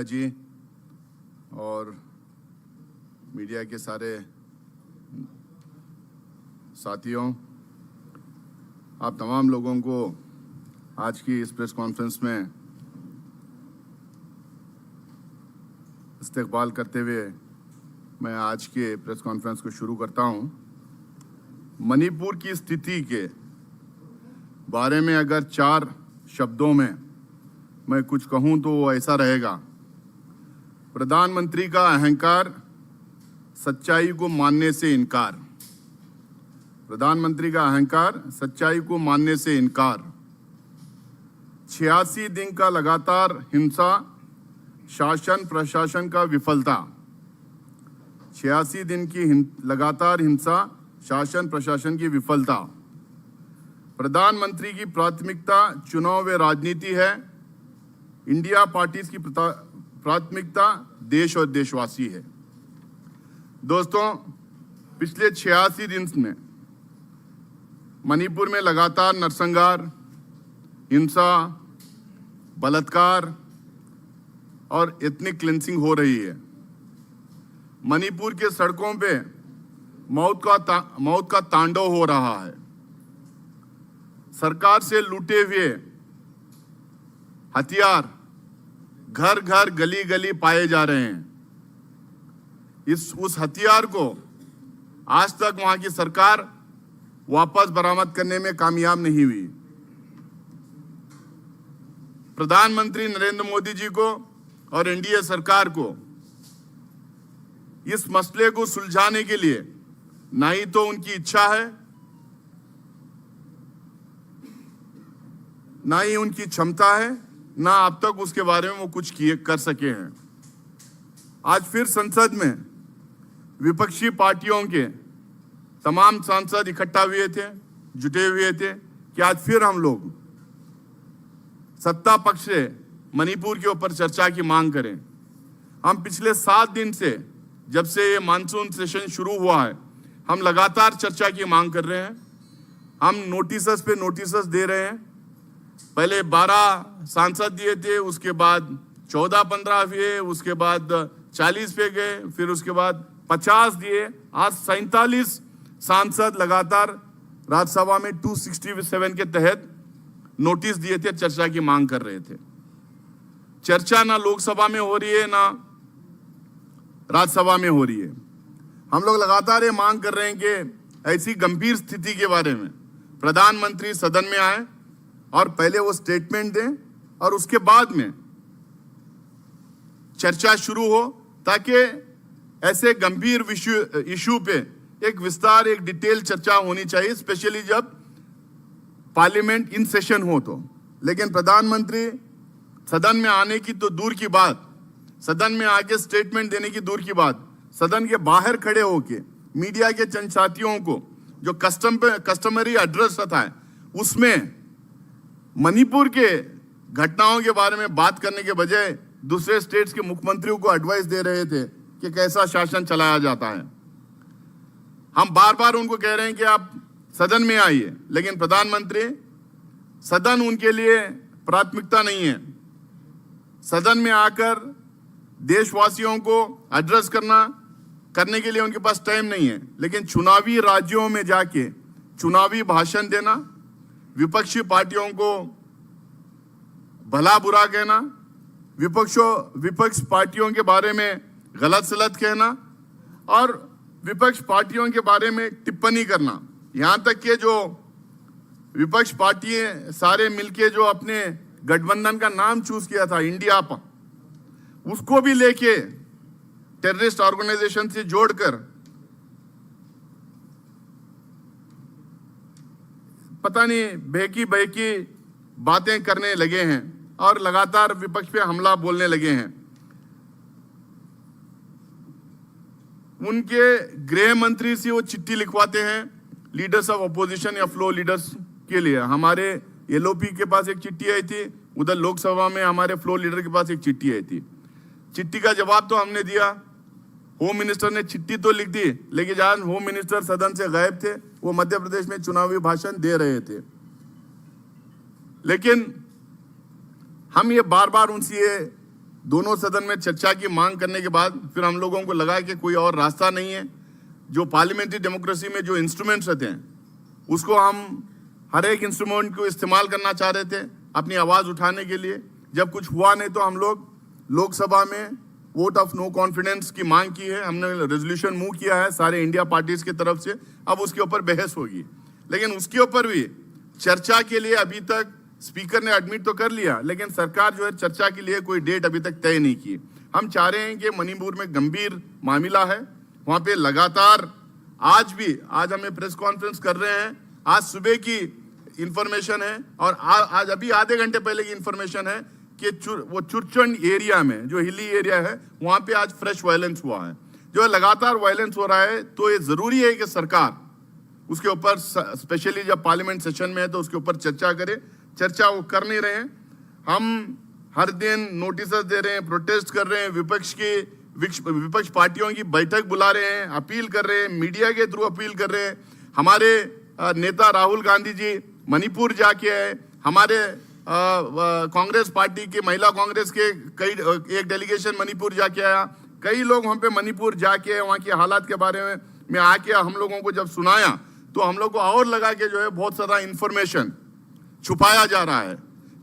जी और मीडिया के सारे साथियों, आप तमाम लोगों को आज की इस प्रेस कॉन्फ्रेंस में इस्तकबाल करते हुए मैं आज के प्रेस कॉन्फ्रेंस को शुरू करता हूं। मणिपुर की स्थिति के बारे में अगर 4 शब्दों में मैं कुछ कहूं तो वो ऐसा रहेगा: प्रधानमंत्री का अहंकार, सच्चाई को मानने से इनकार। प्रधानमंत्री का अहंकार, सच्चाई को मानने से इनकार। 86 दिन का लगातार हिंसा, शासन प्रशासन का विफलता। 86 दिन की लगातार हिंसा, शासन प्रशासन की विफलता। प्रधानमंत्री की प्राथमिकता चुनाव व राजनीति है। इंडिया पार्टीज की प्राथमिकता देश और देशवासी है। दोस्तों, पिछले 86 दिन में मणिपुर में लगातार नरसंहार, हिंसा, बलात्कार और एथनिक क्लिंसिंग हो रही है। मणिपुर के सड़कों पे मौत का तांडव हो रहा है। सरकार से लूटे हुए हथियार घर घर गली गली पाए जा रहे हैं। उस हथियार को आज तक वहां की सरकार वापस बरामद करने में कामयाब नहीं हुई। प्रधानमंत्री नरेंद्र मोदी जी को और एनडीए सरकार को इस मसले को सुलझाने के लिए ना ही तो उनकी इच्छा है, ना ही उनकी क्षमता है, ना अब तक उसके बारे में वो कुछ कर सके हैं। आज फिर संसद में विपक्षी पार्टियों के तमाम सांसद इकट्ठा हुए थे, जुटे हुए थे कि आज फिर हम लोग सत्ता पक्ष से मणिपुर के ऊपर चर्चा की मांग करें। हम पिछले 7 दिन से, जब से ये मानसून सेशन शुरू हुआ है, हम लगातार चर्चा की मांग कर रहे हैं। हम नोटिस पे नोटिस दे रहे हैं। पहले 12 सांसद दिए थे, उसके बाद 14-15 हुए, उसके बाद 40 पे गए, फिर उसके बाद 50 दिए। आज 47 सांसद लगातार राज्यसभा में 267 के तहत नोटिस दिए थे, चर्चा की मांग कर रहे थे। चर्चा ना लोकसभा में हो रही है, ना राज्यसभा में हो रही है। हम लोग लगातार ये मांग कर रहे हैं कि ऐसी गंभीर स्थिति के बारे में प्रधानमंत्री सदन में आए और पहले वो स्टेटमेंट दें और उसके बाद में चर्चा शुरू हो, ताकि ऐसे गंभीर इशू पे एक विस्तार, एक डिटेल चर्चा होनी चाहिए, स्पेशली जब पार्लियामेंट इन सेशन हो तो। लेकिन प्रधानमंत्री सदन में आने की तो दूर की बात, सदन में आके स्टेटमेंट देने की दूर की बात, सदन के बाहर खड़े होके मीडिया के चंद साथियों को जो कस्टमरी एड्रेस था है, उसमें मणिपुर के घटनाओं के बारे में बात करने के बजाय दूसरे स्टेट्स के मुख्यमंत्रियों को एडवाइस दे रहे थे कि कैसा शासन चलाया जाता है। हम बार बार उनको कह रहे हैं कि आप सदन में आइए, लेकिन प्रधानमंत्री, सदन उनके लिए प्राथमिकता नहीं है। सदन में आकर देशवासियों को एड्रेस करने के लिए उनके पास टाइम नहीं है। लेकिन चुनावी राज्यों में जाके चुनावी भाषण देना, विपक्षी पार्टियों को भला बुरा कहना, विपक्ष पार्टियों के बारे में गलत सलत कहना और विपक्ष पार्टियों के बारे में टिप्पणी करना, यहाँ तक कि जो विपक्ष पार्टियां सारे मिलके जो अपने गठबंधन का नाम चूज किया था, इंडिया पा, उसको भी लेके टेररिस्ट ऑर्गेनाइजेशन से जोड़कर पता नहीं बहकी बातें करने लगे हैं और लगातार विपक्ष पे हमला बोलने लगे हैं। उनके गृह मंत्री से वो चिट्ठी लिखवाते हैं लीडर्स ऑफ अपोजिशन या फ्लो लीडर्स के लिए। हमारे एलओपी के पास एक चिट्ठी आई थी, उधर लोकसभा में हमारे फ्लो लीडर के पास एक चिट्ठी आई थी। चिट्ठी का जवाब तो हमने दिया, होम मिनिस्टर ने चिट्ठी तो लिख दी, लेकिन जहां होम मिनिस्टर सदन से गायब थे, वो मध्य प्रदेश में चुनावी भाषण दे रहे थे। लेकिन हम ये बार बार उनसे ये दोनों सदन में चर्चा की मांग करने के बाद फिर हम लोगों को लगा कि कोई और रास्ता नहीं है। जो पार्लियामेंट्री डेमोक्रेसी में जो इंस्ट्रूमेंट्स रहते हैं उसको हम हर एक इंस्ट्रूमेंट को इस्तेमाल करना चाह रहे थे अपनी आवाज़ उठाने के लिए। जब कुछ हुआ नहीं तो हम लोग लोकसभा में वोट ऑफ नो कॉन्फिडेंस की मांग की है, हमने रेजोल्यूशन मूव किया है सारे इंडिया पार्टीज की तरफ से। अब उसके ऊपर बहस होगी, लेकिन उसके ऊपर भी चर्चा के लिए अभी तक स्पीकर ने एडमिट तो कर लिया, लेकिन सरकार जो है चर्चा के लिए कोई डेट अभी तक तय नहीं की। हम चाह रहे हैं कि मणिपुर में गंभीर मामला है, वहाँ पे लगातार आज हमें प्रेस कॉन्फ्रेंस कर रहे हैं। आज सुबह की इंफॉर्मेशन है और आज अभी आधे घंटे पहले की इंफॉर्मेशन है कि वो चुरचंड एरिया में जो हिली एरिया है वहाँ पे आज फ्रेश वायलेंस हुआ है। जो लगातार वायलेंस हो रहा है तो ये जरूरी है कि सरकार उसके ऊपर, स्पेशली जब पार्लियामेंट सेशन में है तो उसके ऊपर चर्चा करे। चर्चा वो कर नहीं रहे हैं। हम हर दिन नोटिस दे रहे हैं, प्रोटेस्ट कर रहे हैं, विपक्ष पार्टियों की बैठक बुला रहे हैं, अपील कर रहे हैं, मीडिया के थ्रू अपील कर रहे हैं। हमारे नेता राहुल गांधी जी मणिपुर जाके आए, हमारे कांग्रेस पार्टी के महिला कांग्रेस के एक डेलीगेशन मणिपुर जाके आया। कई लोग वहाँ पे मणिपुर जाके वहाँ की हालात के बारे में आके हम लोगों को जब सुनाया तो हम लोग को और लगा कि जो है बहुत सारा इंफॉर्मेशन छुपाया जा रहा है,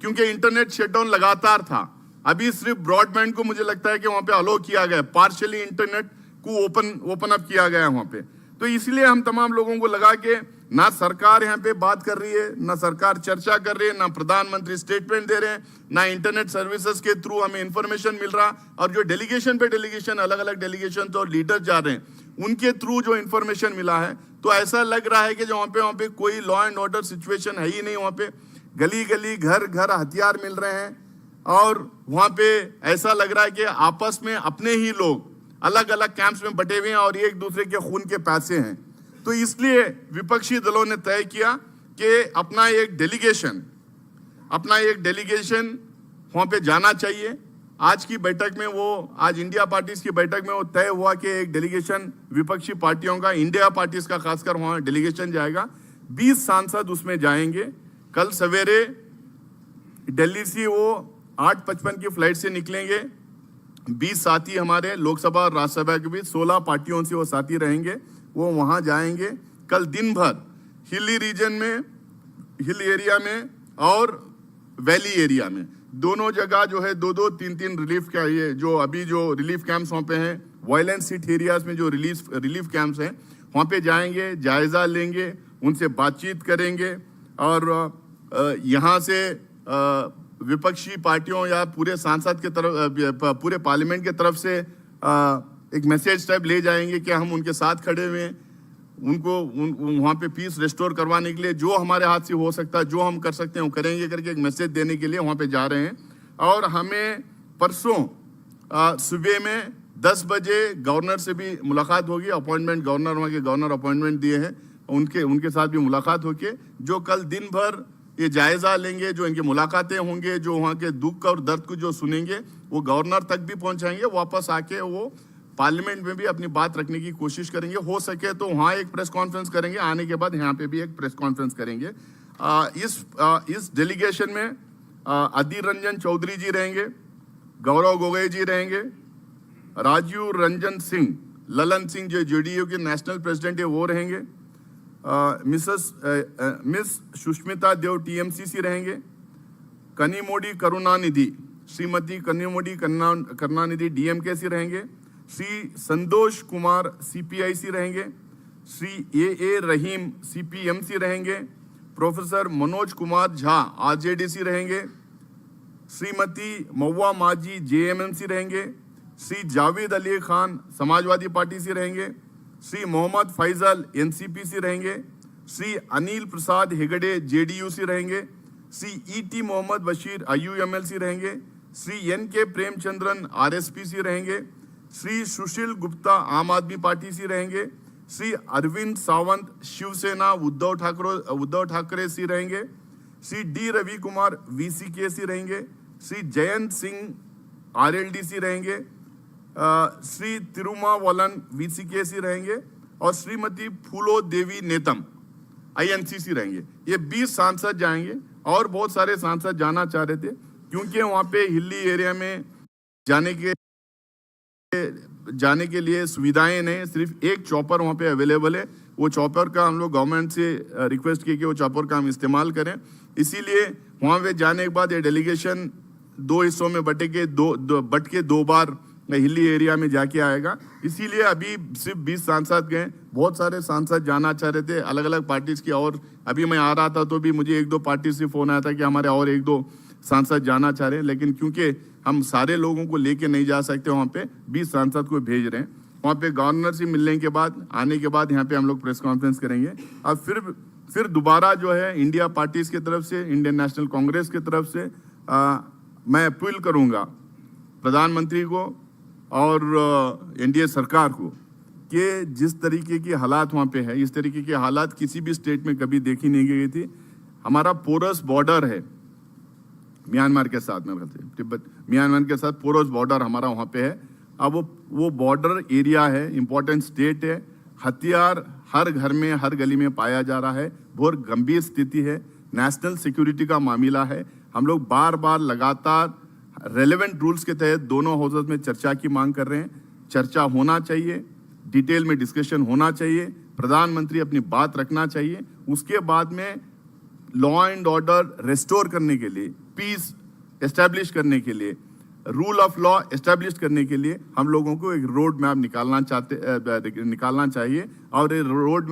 क्योंकि इंटरनेट शटडाउन लगातार था। अभी सिर्फ ब्रॉडबैंड को मुझे लगता है कि वहाँ पे अलो किया गया, पार्शियली इंटरनेट को ओपन अप किया गया है वहाँ पे। तो इसलिए हम तमाम लोगों को लगा कि ना सरकार यहाँ पे बात कर रही है, ना सरकार चर्चा कर रही है, ना प्रधानमंत्री स्टेटमेंट दे रहे हैं, ना इंटरनेट सर्विसेज के थ्रू हमें इंफॉर्मेशन मिल रहा। और जो डेलीगेशन पे डेलीगेशन, अलग अलग डेलीगेशन तो लीडर जा रहे हैं, उनके थ्रू जो इंफॉर्मेशन मिला है तो ऐसा लग रहा है कि जो वहाँ पे कोई लॉ एंड ऑर्डर सिचुएशन है ही नहीं। वहाँ पे गली गली घर घर हथियार मिल रहे हैं और वहाँ पे ऐसा लग रहा है कि आपस में अपने ही लोग अलग अलग कैंप्स में बटे हुए हैं और एक दूसरे के खून के प्यासे हैं। तो इसलिए विपक्षी दलों ने तय किया कि अपना एक डेलीगेशन वहाँ पे जाना चाहिए। आज की बैठक में आज इंडिया पार्टीज की बैठक में वो तय हुआ कि एक डेलीगेशन विपक्षी पार्टियों का, इंडिया पार्टीज का खासकर वहाँ डेलीगेशन जाएगा। 20 सांसद उसमें जाएंगे। कल सवेरे दिल्ली से वो 8:55 की फ्लाइट से निकलेंगे। 20 साथी हमारे लोकसभा और राज्यसभा के बीच 16 पार्टियों से वो साथी रहेंगे, वो वहाँ जाएंगे। कल दिन भर हिली रीजन में, हिल एरिया में और वैली एरिया में दोनों जगह जो है 2-2, 3-3 रिलीफ का ये जो अभी जो रिलीफ कैंप्स वहाँ पे हैं, वायलेंस हिट एरियाज में जो रिलीफ कैंप्स हैं वहाँ पे जाएंगे, जायजा लेंगे, उनसे बातचीत करेंगे और यहाँ से विपक्षी पार्टियों या पूरे सांसद के तरफ, पूरे पार्लियामेंट के तरफ से एक मैसेज टाइप ले जाएंगे कि हम उनके साथ खड़े हुए हैं, उनको वहाँ पे पीस रिस्टोर करवाने के लिए जो हमारे हाथ से हो सकता है, जो हम कर सकते हैं वो करेंगे करके एक मैसेज देने के लिए वहाँ पे जा रहे हैं। और हमें परसों सुबह में 10 बजे गवर्नर से भी मुलाकात होगी। अपॉइंटमेंट गवर्नर, वहाँ के गवर्नर अपॉइंटमेंट दिए हैं, उनके साथ भी मुलाकात होके जो कल दिन भर ये जायजा लेंगे, जो इनकी मुलाकातें होंगे, जो वहाँ के दुख और दर्द को जो सुनेंगे वो गवर्नर तक भी पहुँचाएंगे। वापस आके वो पार्लियामेंट में भी अपनी बात रखने की कोशिश करेंगे। हो सके तो वहाँ एक प्रेस कॉन्फ्रेंस करेंगे, आने के बाद यहाँ पे भी एक प्रेस कॉन्फ्रेंस करेंगे। इस डेलीगेशन में अधीर रंजन चौधरी जी रहेंगे, गौरव गोगोई जी रहेंगे, राजीव रंजन सिंह, ललन सिंह जो जेडीयू के नेशनल प्रेसिडेंट है वो रहेंगे, मिस सुष्मिता देव टीएमसीसी रहेंगे, कनिमोडी करुणानिधि, श्रीमती कनिमोडी करुणानिधि डीएमके रहेंगे, श्री संतोष कुमार सीपीआईसी रहेंगे, श्री ए रहीम सीपीएमसी रहेंगे, प्रोफेसर मनोज कुमार झा आरजेडीसी रहेंगे, श्रीमती महुआ माझी जेएमएमसी रहेंगे, श्री जावेद अली खान समाजवादी पार्टी से रहेंगे, श्री मोहम्मद फैजल एनसीपी रहेंगे, श्री अनिल प्रसाद हेगड़े जेडीयू से रहेंगे, श्री ईटी मोहम्मद बशीर आईयूएमएल रहेंगे, श्री एनके प्रेमचंद्रन आरएसपी से रहेंगे, श्री सुशील गुप्ता आम आदमी पार्टी से रहेंगे, श्री अरविंद सावंत शिवसेना उद्धव ठाकरे से रहेंगे, श्री डी रवि कुमार वीसीके से रहेंगे, श्री जयंत सिंह आरएलडी रहेंगे, श्री तिरुमावलन वीसीके से रहेंगे और श्रीमती फूलो देवी नेतम आईएनसी रहेंगे। ये 20 सांसद जाएंगे और बहुत सारे सांसद जाना चाह रहे थे, क्योंकि वहाँ पे हिली एरिया में जाने के लिए सुविधाएं नहीं, सिर्फ एक चॉपर वहाँ पे अवेलेबल है। वो चॉपर का हम लोग गवर्नमेंट से रिक्वेस्ट किए कि वो चॉपर का हम इस्तेमाल करें। इसीलिए वहाँ पे जाने के बाद ये डेलीगेशन 2 हिस्सों में बट के 2 बार हिली एरिया में जाके आएगा। इसीलिए अभी सिर्फ 20 सांसद गए, बहुत सारे सांसद जाना चाह रहे थे अलग अलग पार्टीज की। और अभी मैं आ रहा था तो भी मुझे 1-2 पार्टी से फोन आया था कि हमारे और 1-2 सांसद जाना चाह रहे हैं, लेकिन क्योंकि हम सारे लोगों को लेके नहीं जा सकते, वहाँ पे 20 सांसद को भेज रहे हैं। वहाँ पे गवर्नर से मिलने के बाद आने के बाद यहाँ पे हम लोग प्रेस कॉन्फ्रेंस करेंगे। अब फिर दोबारा जो है इंडिया पार्टीज की तरफ से, इंडियन नेशनल कांग्रेस की तरफ से मैं अपील करूँगा प्रधानमंत्री को और एनडीए सरकार को कि जिस तरीके की हालात वहाँ पे है, इस तरीके के हालात किसी भी स्टेट में कभी देखी नहीं गई थी। हमारा पोरस बॉर्डर है म्यांमार के साथ में, तिब्बत म्यांमार के साथ पोरस बॉर्डर हमारा वहाँ पे है। अब वो बॉर्डर एरिया है, इम्पोर्टेंट स्टेट है। हथियार हर घर में, हर गली में पाया जा रहा है। बहुत गंभीर स्थिति है, नेशनल सिक्योरिटी का मामला है। हम लोग बार बार लगातार रेलेवेंट रूल्स के तहत दोनों हाउसेस में चर्चा की मांग कर रहे हैं। चर्चा होना चाहिए, डिटेल में डिस्कशन होना चाहिए, प्रधानमंत्री अपनी बात रखना चाहिए। उसके बाद में लॉ एंड ऑर्डर रेस्टोर करने के लिए, पीस एस्टैब्लिश करने के लिए, रूल ऑफ लॉ एस्टैब्लिश करने के लिए हम लोगों को एक रोड मैप निकालना चाहिए। और ये रोड मैप